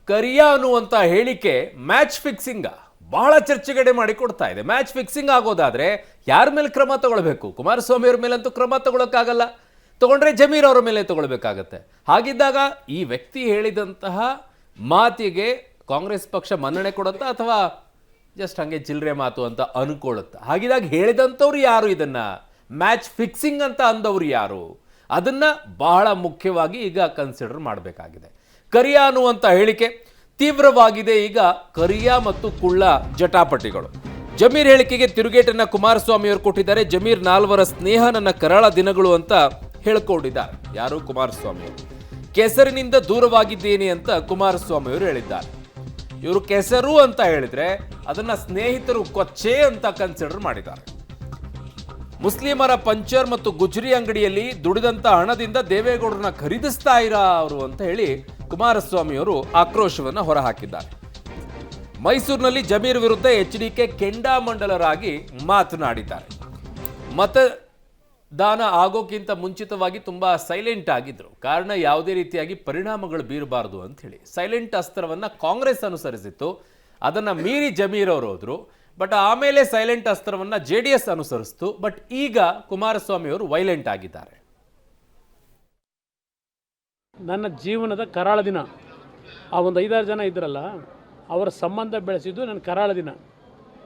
ಕರಿಯಾ ಅನ್ನುವಂತ ಹೇಳಿಕೆ match fixing ಬಹಳ ಚರ್ಚೆಗಡೆ ಮಾಡಿ ಕೊಡ್ತಾ ಇದೆ. ಮ್ಯಾಚ್ ಫಿಕ್ಸಿಂಗ್ ಆಗೋದಾದ್ರೆ ಯಾರ ಮೇಲೆ ಕ್ರಮ ತಗೊಳ್ಬೇಕು? ಕುಮಾರಸ್ವಾಮಿ ಅವರ ಮೇಲಂತೂ ಕ್ರಮ ತಗೊಳ್ಳೋಕ್ಕಾಗಲ್ಲ, ತಗೊಂಡ್ರೆ ಜಮೀರ್ ಅವರ ಮೇಲೆ ತಗೊಳ್ಬೇಕಾಗತ್ತೆ. ಹಾಗಿದ್ದಾಗ ಈ ವ್ಯಕ್ತಿ ಹೇಳಿದಂತಹ ಮಾತಿಗೆ ಕಾಂಗ್ರೆಸ್ ಪಕ್ಷ ಮನ್ನಣೆ ಕೊಡುತ್ತಾ ಅಥವಾ ಜಸ್ಟ್ ಹಂಗೆ ಚಿಲ್ಲರೆ ಮಾತು ಅಂತ ಅನ್ಕೊಳ್ಳುತ್ತಾ? ಹಾಗಿದಾಗ ಹೇಳಿದಂಥವ್ರು ಯಾರು? ಇದನ್ನ ಮ್ಯಾಚ್ ಫಿಕ್ಸಿಂಗ್ ಅಂತ ಅಂದವ್ರು ಯಾರು? ಅದನ್ನ ಬಹಳ ಮುಖ್ಯವಾಗಿ ಈಗ ಕನ್ಸಿಡರ್ ಮಾಡಬೇಕಾಗಿದೆ. ಕರಿಯಾ ಅನ್ನುವಂಥ ಹೇಳಿಕೆ ತೀವ್ರವಾಗಿದೆ. ಈಗ ಕರಿಯಾ ಮತ್ತು ಕುಳ್ಳ ಜಟಾಪಟಿಗಳು. ಜಮೀರ್ ಹೇಳಿಕೆಗೆ ತಿರುಗೇಟನ್ನ ಕುಮಾರಸ್ವಾಮಿ ಅವರು ಕೊಟ್ಟಿದ್ದಾರೆ. ಜಮೀರ್ ನಾಲ್ವರ ಸ್ನೇಹ ನನ್ನ ಕರಾಳ ದಿನಗಳು ಅಂತ ಹೇಳ್ಕೊಂಡಿದ್ದಾರೆ. ಯಾರು? ಕುಮಾರಸ್ವಾಮಿ ಅವರು. ಕೆಸರಿನಿಂದ ದೂರವಾಗಿದ್ದೇನೆ ಅಂತ ಕುಮಾರಸ್ವಾಮಿ ಅವರು ಹೇಳಿದ್ದಾರೆ. ಇವರು ಕೆಸರು ಅಂತ ಹೇಳಿದ್ರೆ ಅದನ್ನ ಸ್ನೇಹಿತರು ಕೊಚ್ಚೆ ಅಂತ ಕನ್ಸಿಡರ್ ಮಾಡಿದ್ದಾರೆ. ಮುಸ್ಲಿಮರ ಪಂಚರ್ ಮತ್ತು ಗುಜರಿ ಅಂಗಡಿಯಲ್ಲಿ ದುಡಿದಂತ ಹಣದಿಂದ ದೇವೇಗೌಡರನ್ನ ಖರೀದಿಸ್ತಾ ಇರಾ ಅವರು ಅಂತ ಹೇಳಿ ಕುಮಾರಸ್ವಾಮಿ ಅವರು ಆಕ್ರೋಶವನ್ನು ಹೊರಹಾಕಿದ್ದಾರೆ. ಮೈಸೂರಿನಲ್ಲಿ ಜಮೀರ್ ವಿರುದ್ಧ ಎಚ್ಡಿಕೆ ಕೆಂಡಾಮಂಡಲರಾಗಿ ಮಾತನಾಡಿದ್ದಾರೆ. ಮತದಾನ ಆಗೋಕ್ಕಿಂತ ಮುಂಚಿತವಾಗಿ ತುಂಬಾ ಸೈಲೆಂಟ್ ಆಗಿದ್ರು. ಕಾರಣ ಯಾವುದೇ ರೀತಿಯಾಗಿ ಪರಿಣಾಮಗಳು ಬೀರಬಾರದು ಅಂತ ಹೇಳಿ ಸೈಲೆಂಟ್ ಅಸ್ತ್ರವನ್ನ ಕಾಂಗ್ರೆಸ್ ಅನುಸರಿಸಿತ್ತು. ಅದನ್ನ ಮೀರಿ ಜಮೀರ್ ಅವರು ಹೋದ್ರು. ಬಟ್ ಆಮೇಲೆ ಸೈಲೆಂಟ್ ಅಸ್ತ್ರವನ್ನ JDS ಅನುಸರಿಸಿತು. ಬಟ್ ಈಗ ಕುಮಾರಸ್ವಾಮಿ ಅವರು ವೈಲೆಂಟ್ ಆಗಿದ್ದಾರೆ. ನನ್ನ ಜೀವನದ ಕರಾಳ ದಿನ. ಆ ಒಂದು 5-6 ಜನ ಇದ್ರಲ್ಲ, ಅವರ ಸಂಬಂಧ ಬೆಳೆಸಿದ್ದು ನನ್ನ ಕರಾಳ ದಿನ.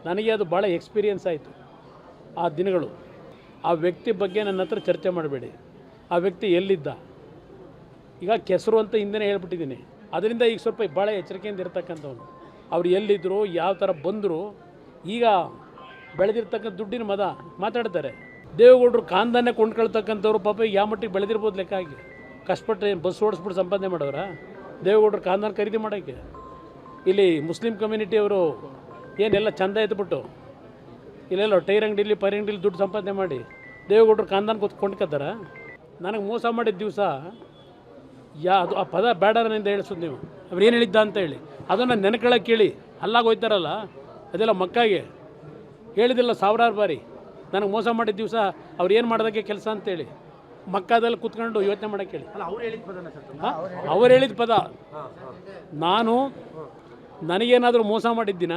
ನನಗೆ ಅದು ಭಾಳ ಎಕ್ಸ್ಪೀರಿಯನ್ಸ್ ಆಯಿತು ಆ ದಿನಗಳು. ಆ ವ್ಯಕ್ತಿ ಬಗ್ಗೆ ನನ್ನ ಹತ್ರ ಚರ್ಚೆ ಮಾಡಬೇಡಿ. ಆ ವ್ಯಕ್ತಿ ಎಲ್ಲಿದ್ದ? ಈಗ ಕೆಸರು ಅಂತ ಹಿಂದೆ ಹೇಳ್ಬಿಟ್ಟಿದ್ದೀನಿ. ಅದರಿಂದ ಈಗ ಸ್ವಲ್ಪ ಭಾಳ ಎಚ್ಚರಿಕೆಯಿಂದ ಇರ್ತಕ್ಕಂಥವ್ನು. ಅವ್ರು ಎಲ್ಲಿದ್ದರು, ಯಾವ ಥರ ಬಂದರು, ಈಗ ಬೆಳೆದಿರ್ತಕ್ಕಂಥ ದುಡ್ಡಿನ ಮದ ಮಾತಾಡ್ತಾರೆ. ದೇವೇಗೌಡರು ಕಾಂದಾನೆ ಕೊಂಡ್ಕೊಳ್ತಕ್ಕಂಥವ್ರು ಪಾಪ ಯಾವ ಮಟ್ಟಿಗೆ ಬೆಳೆದಿರ್ಬೋದು ಲೆಕ್ಕ ಆಗಿ. ಕಷ್ಟಪಟ್ಟು ಬಸ್ ಓಡಿಸ್ಬಿಟ್ಟು ಸಂಪಾದನೆ ಮಾಡೋರ ದೇವೇಗೌಡರು ಕಾಂದಾನ ಖರೀದಿ ಮಾಡೋಕ್ಕೆ. ಇಲ್ಲಿ ಮುಸ್ಲಿಂ ಕಮ್ಯುನಿಟಿಯವರು ಏನೆಲ್ಲ ಚಂದ ಎದ್ಬಿಟ್ಟು ಇಲ್ಲೆಲ್ಲ ಟೈರ್ ಅಂಗಡಿಲಿ ಪೈರ್ ಅಂಗಡಿಲಿ ದುಡ್ಡು ಸಂಪಾದನೆ ಮಾಡಿ ದೇವೇಗೌಡರು ಕಾಂದಾನ ಕೊಂಡ್ಕೊತಾರ. ನನಗೆ ಮೋಸ ಮಾಡಿದ ದಿವಸ ಅದು ಆ ಪದ ಬೇಡರನಿಂದ ಹೇಳಿಸೋದು ನೀವು. ಅವ್ರು ಏನು ಹೇಳಿದ್ದ ಅಂತ ಹೇಳಿ ಅದನ್ನು ನೆನಕೊಳ್ಳೋಕೆ ಕೇಳಿ ಅಲ್ಲಾಗ ಹೋಯ್ತಾರಲ್ಲ, ಅದೆಲ್ಲ ಮಕ್ಕಾಗೆ ಹೇಳಿದಿಲ್ಲ ಸಾವಿರಾರು ಬಾರಿ. ನನಗೆ ಮೋಸ ಮಾಡಿದ ದಿವಸ ಅವ್ರು ಏನು ಮಾಡೋದಕ್ಕೆ ಕೆಲಸ ಅಂತೇಳಿ ಮಕ್ಕಾದಲ್ಲಿ ಕೂತ್ಕೊಂಡು ಯೋಚನೆ ಮಾಡೋಕ್ಕೆ ಹೇಳಿ. ಅವ್ರು ಹೇಳಿದ ಪದ. ನಾನು ನನಗೇನಾದರೂ ಮೋಸ ಮಾಡಿದ್ದಿನ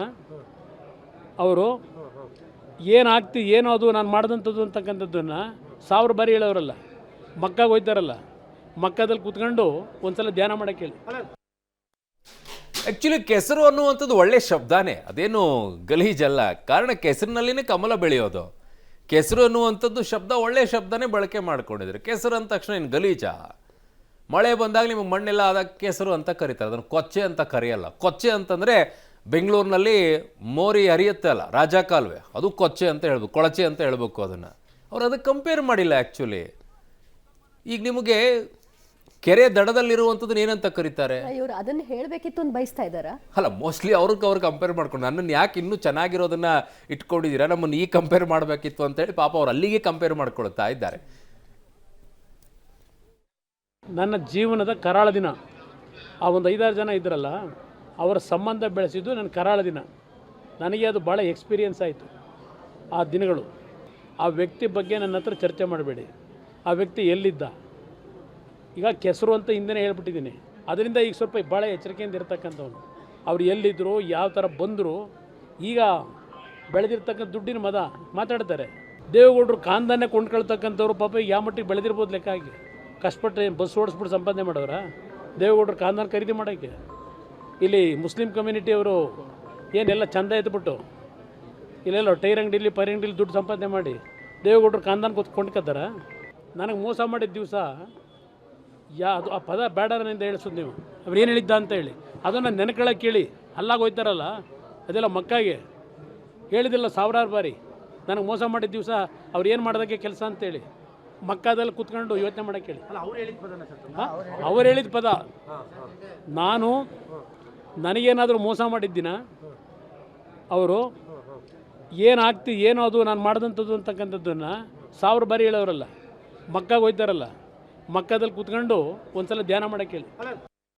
ಅವರು ಏನು ಅದು ನಾನು ಮಾಡಿದಂಥದ್ದು ಅಂತಕ್ಕಂಥದ್ದನ್ನು 1000 ಬಾರಿ ಹೇಳೋರಲ್ಲ. ಮಕ್ಕಾಗೆ ಹೋಯ್ತಾರಲ್ಲ, ಮಕ್ಕದಲ್ಲಿ ಕೂತ್ಕೊಂಡು ಒಂದ್ಸಲ ಧ್ಯಾನ ಮಾಡೋಕ್ಕೆ ಹೇಳಿ. ಆಕ್ಚುಲಿ ಕೆಸರು ಅನ್ನುವಂಥದ್ದು ಒಳ್ಳೆ ಶಬ್ದನೇ, ಅದೇನು ಗಲೀಜಲ್ಲ. ಕಾರಣ ಕೆಸರಿನಲ್ಲಿನೇ ಕಮಲ ಬೆಳೆಯೋದು. ಕೆಸರು ಅನ್ನುವಂಥದ್ದು ಶಬ್ದ ಒಳ್ಳೆ ಶಬ್ದನೇ ಬಳಕೆ ಮಾಡ್ಕೊಂಡಿದ್ರು. ಕೆಸರು ಅಂದ ತಕ್ಷಣ ಏನು ಗಲೀಜ? ಮಳೆ ಬಂದಾಗ ನಿಮಗೆ ಮಣ್ಣೆಲ್ಲ ಆದಾಗ ಕೆಸರು ಅಂತ ಕರೀತಾರೆ, ಅದನ್ನು ಕೊಚ್ಚೆ ಅಂತ ಕರೆಯಲ್ಲ. ಕೊಚ್ಚೆ ಅಂತಂದರೆ ಬೆಂಗಳೂರಿನಲ್ಲಿ ಮೋರಿ ಹರಿಯುತ್ತೆ ಅಲ್ಲ, ರಾಜ ಕಾಲುವೆ, ಅದು ಕೊಚ್ಚೆ ಅಂತ ಹೇಳ್ಬೇಕು, ಕೊಳಚೆ ಅಂತ ಹೇಳ್ಬೇಕು. ಅದನ್ನು ಅವ್ರು ಅದಕ್ಕೆ ಕಂಪೇರ್ ಮಾಡಿಲ್ಲ. ಆ್ಯಕ್ಚುಲಿ ಈಗ ನಿಮಗೆ ಕೆರೆ ದಡದಲ್ಲಿರುವಂಥದ್ದನ್ನ ಏನಂತ ಕರೀತಾರೆ? ಇವರು ಅದನ್ನ ಹೇಳಬೇಕಿತ್ತು ಅಂತ ಬಯಸ್ತಾ ಇದ್ದಾರಾ? ಅಲ್ಲ, ಮೋಸ್ಟ್ಲಿ ಅವ್ರು ಕಂಪೇರ್ ಮಾಡ್ಕೊಂಡು ನನ್ನನ್ನು ಯಾಕೆ ಇನ್ನೂ ಚೆನ್ನಾಗಿರೋದನ್ನ ಇಟ್ಕೊಂಡಿದ್ದೀರಾ, ನಮ್ಮನ್ನು ಈ ಕಂಪೇರ್ ಮಾಡಬೇಕಿತ್ತು ಅಂತೇಳಿ ಪಾಪ ಅವ್ರು ಅಲ್ಲಿಗೆ ಕಂಪೇರ್ ಮಾಡ್ಕೊಳ್ತಾ ಇದ್ದಾರೆ. ನನ್ನ ಜೀವನದ ಕರಾಳ ದಿನ. ಆ ಒಂದು 5-6 ಜನ ಇದ್ರಲ್ಲ, ಅವರ ಸಂಬಂಧ ಬೆಳೆಸಿದ್ದು ನನ್ನ ಕರಾಳ ದಿನ. ನನಗೆ ಅದು ಭಾಳ ಎಕ್ಸ್ಪೀರಿಯನ್ಸ್ ಆಯಿತು ಆ ದಿನಗಳು. ಆ ವ್ಯಕ್ತಿ ಬಗ್ಗೆ ನನ್ನ ಹತ್ರ ಚರ್ಚೆ ಮಾಡಬೇಡಿ. ಆ ವ್ಯಕ್ತಿ ಎಲ್ಲಿದ್ದ? ಈಗ ಕೆಸರು ಅಂತ ಹಿಂದೆ ಹೇಳ್ಬಿಟ್ಟಿದ್ದೀನಿ. ಅದರಿಂದ ಈಗ ಸ್ವಲ್ಪ ಭಾಳ ಎಚ್ಚರಿಕೆಯಿಂದ ಇರ್ತಕ್ಕಂಥವ್ನು. ಅವ್ರು ಎಲ್ಲಿದ್ದರು, ಯಾವ ಥರ ಬಂದರು, ಈಗ ಬೆಳೆದಿರ್ತಕ್ಕಂಥ ದುಡ್ಡಿನ ಮದ ಮಾತಾಡ್ತಾರೆ. ದೇವೇಗೌಡರು ಕಾಂದಾನೆ ಕೊಂಡ್ಕೊಳ್ತಕ್ಕಂಥವ್ರು ಪಾಪ ಯಾವ ಮಟ್ಟಿಗೆ ಬೆಳೆದಿರ್ಬೋದು ಲೆಕ್ಕ ಆಗಿ. ಕಷ್ಟಪಟ್ಟು ಬಸ್ ಓಡಿಸ್ಬಿಟ್ಟು ಸಂಪಾದನೆ ಮಾಡೋರ ದೇವೇಗೌಡರು ಕಾಂದಾನ ಖರೀದಿ ಮಾಡೋಕ್ಕೆ. ಇಲ್ಲಿ ಮುಸ್ಲಿಂ ಕಮ್ಯುನಿಟಿಯವರು ಏನೆಲ್ಲ ಚಂದ ಎದ್ಬಿಟ್ಟು ಇಲ್ಲೆಲ್ಲ ಟೈರ್ ಅಂಗಡಿಲಿ ಪೈರ್ ಅಂಗಡಿಲಿ ದುಡ್ಡು ಸಂಪಾದನೆ ಮಾಡಿ ದೇವೇಗೌಡರು ಕಾಂದಾನ ಕೊಂಡ್ಕೊತಾರ. ನನಗೆ ಮೋಸ ಮಾಡಿದ ದಿವಸ ಅದು ಆ ಪದ ಬೇಡರನಿಂದ ಹೇಳಿಸೋದು ನೀವು. ಅವ್ರು ಏನು ಹೇಳಿದ್ದ ಅಂತ ಹೇಳಿ ಅದನ್ನು ನೆನಕೊಳ್ಳೋಕೆ ಕೇಳಿ ಅಲ್ಲಾಗ ಹೋಯ್ತಾರಲ್ಲ, ಅದೆಲ್ಲ ಮಕ್ಕಾಗೆ ಹೇಳಿದಿಲ್ಲ ಸಾವಿರಾರು ಬಾರಿ. ನನಗೆ ಮೋಸ ಮಾಡಿದ ದಿವಸ ಅವ್ರು ಏನು ಮಾಡೋದಕ್ಕೆ ಕೆಲಸ ಅಂತೇಳಿ ಮಕ್ಕಾದಲ್ಲಿ ಕೂತ್ಕೊಂಡು ಯೋಚನೆ ಮಾಡೋಕ್ಕೆ ಹೇಳಿ. ಅವ್ರು ಹೇಳಿದ ಪದ. ನಾನು ನನಗೇನಾದರೂ ಮೋಸ ಮಾಡಿದ್ದಿನ ಅವರು ಏನು ಅದು ನಾನು ಮಾಡಿದಂಥದ್ದು ಅಂತಕ್ಕಂಥದ್ದನ್ನು 1000 ಬಾರಿ ಹೇಳೋರಲ್ಲ. ಮಕ್ಕಾಗೆ ಹೋಯ್ತಾರಲ್ಲ, ಮಕ್ಕದಲ್ಲಿ ಕೂತ್ಕೊಂಡು ಒಂದ್ಸಲ ಧ್ಯಾನ ಮಾಡೋಕ್ಕೆ ಹೇಳಿ.